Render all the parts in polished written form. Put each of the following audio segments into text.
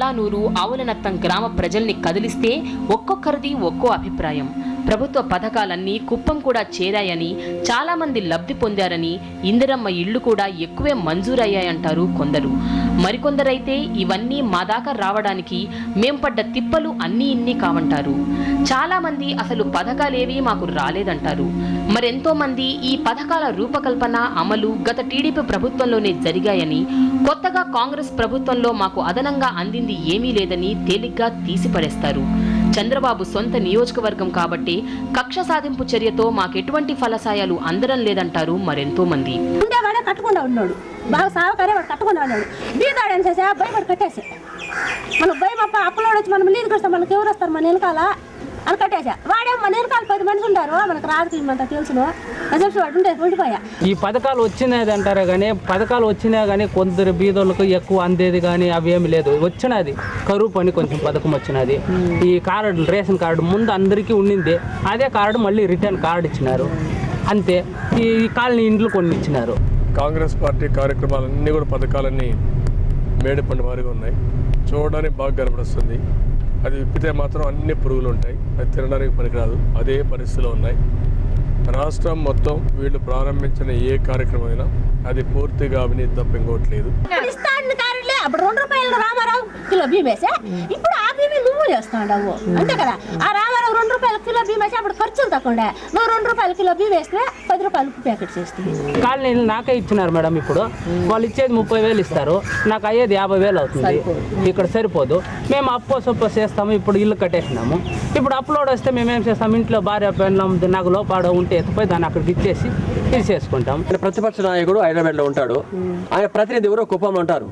పలానూరు, ఆవులనత్తం గ్రామ ప్రజల్ని కదిలిస్తే ఒక్కొక్కరిది ఒక్కో అభిప్రాయం. ప్రభుత్వ పథకాలన్నీ కుప్పం కూడా చేరాయని, చాలా మంది లబ్ధి పొందారని, ఇందిరమ్మ ఇళ్లు కూడా ఎక్కువే మంజూరయ్యాయంటారు కొందరు. మరికొందరైతే ఇవన్నీ మా దాకా రావడానికి మేం పడ్డ తిప్పలు అన్నీ ఇన్ని కావంటారు. చాలా మంది అసలు పథకాలేవీ మాకు రాలేదంటారు. మరెంతో మంది ఈ పథకాల రూపకల్పన, అమలు గత టీడీపీ ప్రభుత్వంలోనే జరిగాయని, కొత్తగా కాంగ్రెస్ ప్రభుత్వంలో మాకు అదనంగా అందింది ఏమీ లేదని తేలిగ్గా తీసిపడేస్తారు. చంద్రబాబు సొంత నియోజకవర్గం కాబట్టి కక్ష సాధింపు చర్యతో మాకెటువంటి ఫలసాయాలు అందడం లేదంటారు మరెంతో మంది. కట్టుకుండా ఉన్నాడు, బాగా సావకారే వాడు కట్టుకుండా ఉన్నాడు. బీదాడని చేసి భయపడి కట్టేసి మనకు భయపప్ప అప్పులోడు వచ్చి మనం లీజుకి వస్తాం, మనకి ఎవరు వస్తారు మన వెనకాల అని కట్టేసా. వాడే మన వెనకాల 10 మంది ఉంటారు, మనకు రాజకీయం అంతా తెలుసును చెప్పి వాడు ఉంటే ఉండిపోయా. ఈ పథకాలు వచ్చినది అంటారే కానీ పథకాలు వచ్చినా కానీ కొందరు బీదోళ్ళకు ఎక్కువ అందేది కానీ అవి ఏమి లేదు. వచ్చినది కరువు పని కొంచెం పథకం వచ్చినది. ఈ కార్డు, రేషన్ కార్డు ముందు అందరికీ ఉండింది, అదే కార్డు మళ్ళీ రిటర్న్ కార్డు ఇచ్చినారు అంతే. ఈ కాలనీ ఇండ్లు కొన్ని ఇచ్చినారు. కాంగ్రెస్ పార్టీ కార్యక్రమాలన్నీ కూడా పథకాలన్నీ మేడిపండు వారిగా ఉన్నాయి, చూడడానికి బాగా కనపడుస్తుంది. అది విప్పితే మాత్రం అన్ని పురుగులు ఉంటాయి, అది తినడానికి పనికిరాదు. అదే పరిస్థితిలో ఉన్నాయి. రాష్ట్రం మొత్తం వీళ్ళు ప్రారంభించిన ఏ కార్యక్రమం అయినా అది పూర్తిగా అవినీతి తప్ప ఇంకోట్లేదు. అప్పుడు 2 రూపాయలు రామారావు కిలో బియ్యం వేసా, ఇప్పుడు ఆ బియ్యం నువ్వు చేస్తావు అంతే కదా. ఆ రామారావు 2 రూపాయల కిలో బియ్యం వేసా, అప్పుడు ఖర్చులు తక్కువ. నువ్వు 2 రూపాయల కిలో బియ్యం వేస్తే 10 రూపాయలకు ప్యాకెట్ చేస్తే కాలనీలు నాకే ఇచ్చినారు మేడం. ఇప్పుడు వాళ్ళు ఇచ్చేది 30,000 ఇస్తారు, నాకు అయ్యేది 50,000 అవుతుంది. ఇక్కడ సరిపోదు. మేము అప్పో సొప్పో చేస్తాము. ఇప్పుడు ఇల్లు కట్టేసినాము. ఇప్పుడు అప్లోడ్ వస్తే మేమేం చేస్తాం, ఇంట్లో భార్య పెళ్ళం నగలో పాడో ఉంటే ఎత్తుపోయి దాన్ని అక్కడికి ఇచ్చేసి ఇది చేసుకుంటాం. ప్రతిపక్ష నాయకుడు హైదరాబాద్ లో ఉంటాడు, ఆయన ప్రతినిధి ఎవరో కుప్పంలో ఉంటారు.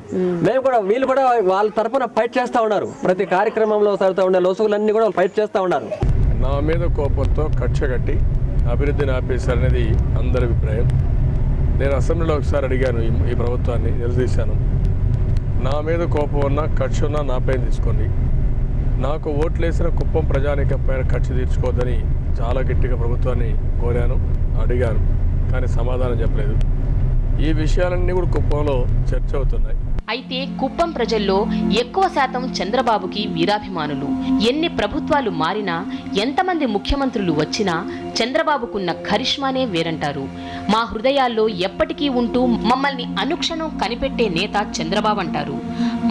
మేము కూడా వీళ్ళు కూడా వాళ్ళ తరఫున ఫైట్ చేస్తూ ఉన్నారు. ప్రతి కార్యక్రమంలో జరుగుతూ ఉండే లోసుగులన్నీ కూడా ఫైట్ చేస్తూ ఉన్నారు. నా మీద కోపంతో కక్ష కట్టి అభివృద్ధిని ఆపేశారనేది అందరి అభిప్రాయం. నేను అసెంబ్లీలో ఒకసారి అడిగాను, ఈ ప్రభుత్వాన్ని నిలదీశాను. నా మీద కోపం ఉన్నా కక్ష ఉన్నా నాపై తీసుకోండి. నాకు ఓట్లేసిన కుప్పం ప్రజానీకం పైన కక్ష తీర్చుకోవద్దని చాలా గట్టిగా ప్రభుత్వాన్ని కోరాను, అడిగాను. కానీ సమాధానం చెప్పలేదు. ఈ విషయాలన్నీ కూడా కుప్పంలో చర్చ అవుతున్నాయి. అయితే కుప్పం ప్రజల్లో ఎక్కువ శాతం చంద్రబాబుకి వీరాభిమానులు. ఎన్ని ప్రభుత్వాలు మారినా, ఎంతమంది ముఖ్యమంత్రులు వచ్చినా చంద్రబాబుకున్న కరిష్మానే వేరంటారు. మా హృదయాల్లో ఎప్పటికీ ఉంటూ మమ్మల్ని అనుక్షణం కనిపెట్టే నేత చంద్రబాబు అంటారు.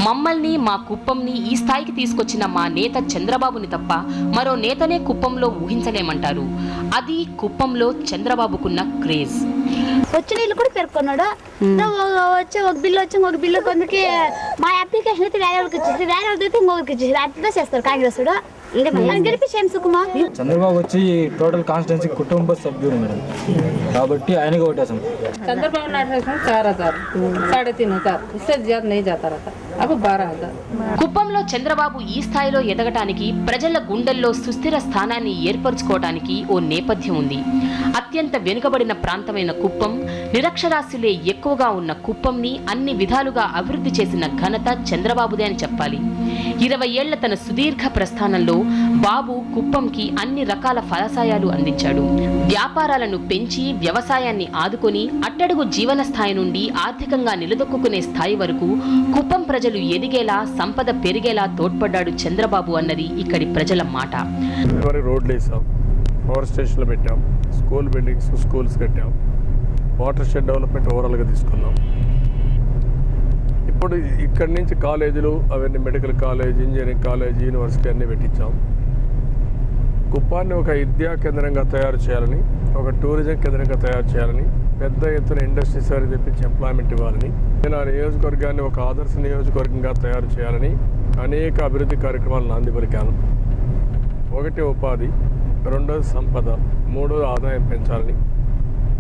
మమ్మల్ని, మా కుప్పంని ఈ స్థాయికి తీసుకొచ్చిన మా నేత చంద్రబాబుని తప్ప మరో నేతనే కుప్పంలో ఊహించలేమంటారు. అది కుప్పంలో చంద్రబాబుకున్న క్రేజ్. వచ్చిన ఇల్లు కూడా పేర్కొన్నాడు. వచ్చి ఒక బిల్లు కొందరికి మా అప్లికేషన్ అయితే వేరే వాళ్ళకి ఇచ్చేసి, వేరే వాళ్ళకి అయితే ఇంకొకరికి ఇచ్చేసి అట్లా చేస్తారు కాంగ్రెస్ గెలిపించేం సుకుమా. చంద్రబాబు వచ్చి టోటల్ కాన్స్టిట్యున్సీ కుటుంబ సభ్యుడు మేడం, కాబట్టి ఆయనకి ఓటేసాం. चंद्रबाबू नायडू 4,000, 3,500, इससे ज्यादा नहीं जाता रहता. अब 12,000. కుప్పంలో చంద్రబాబు ఈ స్థాయిలో ఎదగటానికి, ప్రజల గుండెల్లో సుస్థిర స్థానాన్ని ఏర్పరచుకోవడానికి ఓ నేపథ్యం ఉంది. అత్యంత వెనుకబడిన ప్రాంతమైన కుప్పం, నిరక్షరాస్యులే ఎక్కువగా ఉన్న కుప్పంని అన్ని విధాలుగా అభివృద్ధి చేసిన ఘనత చంద్రబాబుదే అని చెప్పాలి. 20 ఏళ్ల తన సుదీర్ఘ ప్రస్థానంలో బాబు కుప్పంకి అన్ని రకాల ఫలసాయాలు అందించాడు. వ్యాపారాలను పెంచి, వ్యవసాయాన్ని ఆదుకొని అట్టడుగు జీవన స్థాయి నుండి ఆర్థికంగా నిలదొక్కునే స్థాయి వరకు కుప్పం ప్రజలు ఎదిగేలా, సంపద పెరిగేలా తోడ్పడ్డాడు చంద్రబాబు అన్నది ఇక్కడి ప్రజల మాట. రోడ్లు వేసాం, పవర్ స్టేషన్లు పెట్టాం, స్కూల్ బిల్డింగ్స్, స్కూల్స్ కట్టాం, వాటర్ షెడ్ డెవలప్మెంట్ ఓవరాల్గా తీసుకున్నాం. ఇప్పుడు ఇక్కడి నుంచి కాలేజీలు, అవన్నీ medical college, engineering college, university అన్నీ పెట్టించాం. కుప్పాన్ని ఒక విద్యా కేంద్రంగా తయారు చేయాలని, ఒక టూరిజం కేంద్రంగా తయారు చేయాలని, పెద్ద ఎత్తున ఇండస్ట్రీస్ వారికి తెప్పించి ఎంప్లాయ్మెంట్ ఇవ్వాలని, నేను ఆ నియోజకవర్గాన్ని ఒక ఆదర్శ నియోజకవర్గంగా తయారు చేయాలని అనేక అభివృద్ధి కార్యక్రమాలు నాంది పలికాను. 1 ఉపాధి, 2 సంపద, 3 ఆదాయం పెంచాలని,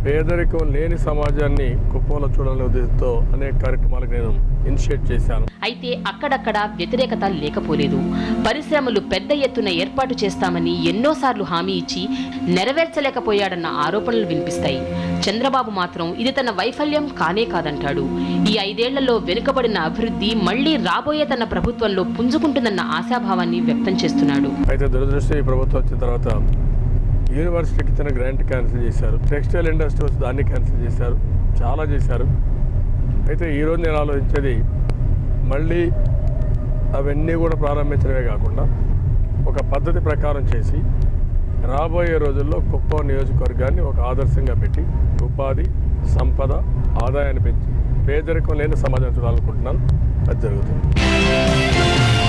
పేదరికం లేని సమాజాన్ని కుప్పంలో చూడాలనే ఉద్దేశంతో అనేక కార్యక్రమాలకు నేను ఇనిషియేట్ చేశాను. అయితే అక్కడక్కడ వ్యతిరేకత లేకపోలేదు. పరిశ్రమలు పెద్ద ఎత్తున ఏర్పాటు చేస్తామని ఎన్నోసార్లు హామీ ఇచ్చి నెరవేర్చలేకపోయాడన్న ఆరోపణలు వినిపిస్తాయి. చంద్రబాబు మాత్రం ఇది తన వైఫల్యం కానే కాదంటాడు. ఈ 5 ఏళ్లలో వెనుకబడిన అభివృద్ధి మళ్లీ రాబోయే తన ప్రభుత్వంలో పుంజుకుంటుందన్న ఆశాభావాన్ని వ్యక్తం చేస్తున్నాడు. అయితే దురదృష్టం, ఈ ప్రభుత్వం వచ్చిన తర్వాత యూనివర్సిటీకి ఇచ్చిన గ్రాంట్ క్యాన్సిల్ చేశారు, టెక్స్టైల్ ఇండస్ట్రీ వచ్చి దాన్ని క్యాన్సిల్ చేశారు, చాలా చేశారు. అయితే ఈరోజు నేను ఆలోచించేది, మళ్ళీ అవన్నీ కూడా ప్రారంభించడమే కాకుండా ఒక పద్ధతి ప్రకారం చేసి రాబోయే రోజుల్లో కుప్పం నియోజకవర్గాన్ని ఒక ఆదర్శంగా పెట్టి ఉపాధి, సంపద, ఆదాయాన్ని పెంచి పేదరికం లేని సమాజం చూడాలనుకుంటున్నాను. అది జరుగుతుంది.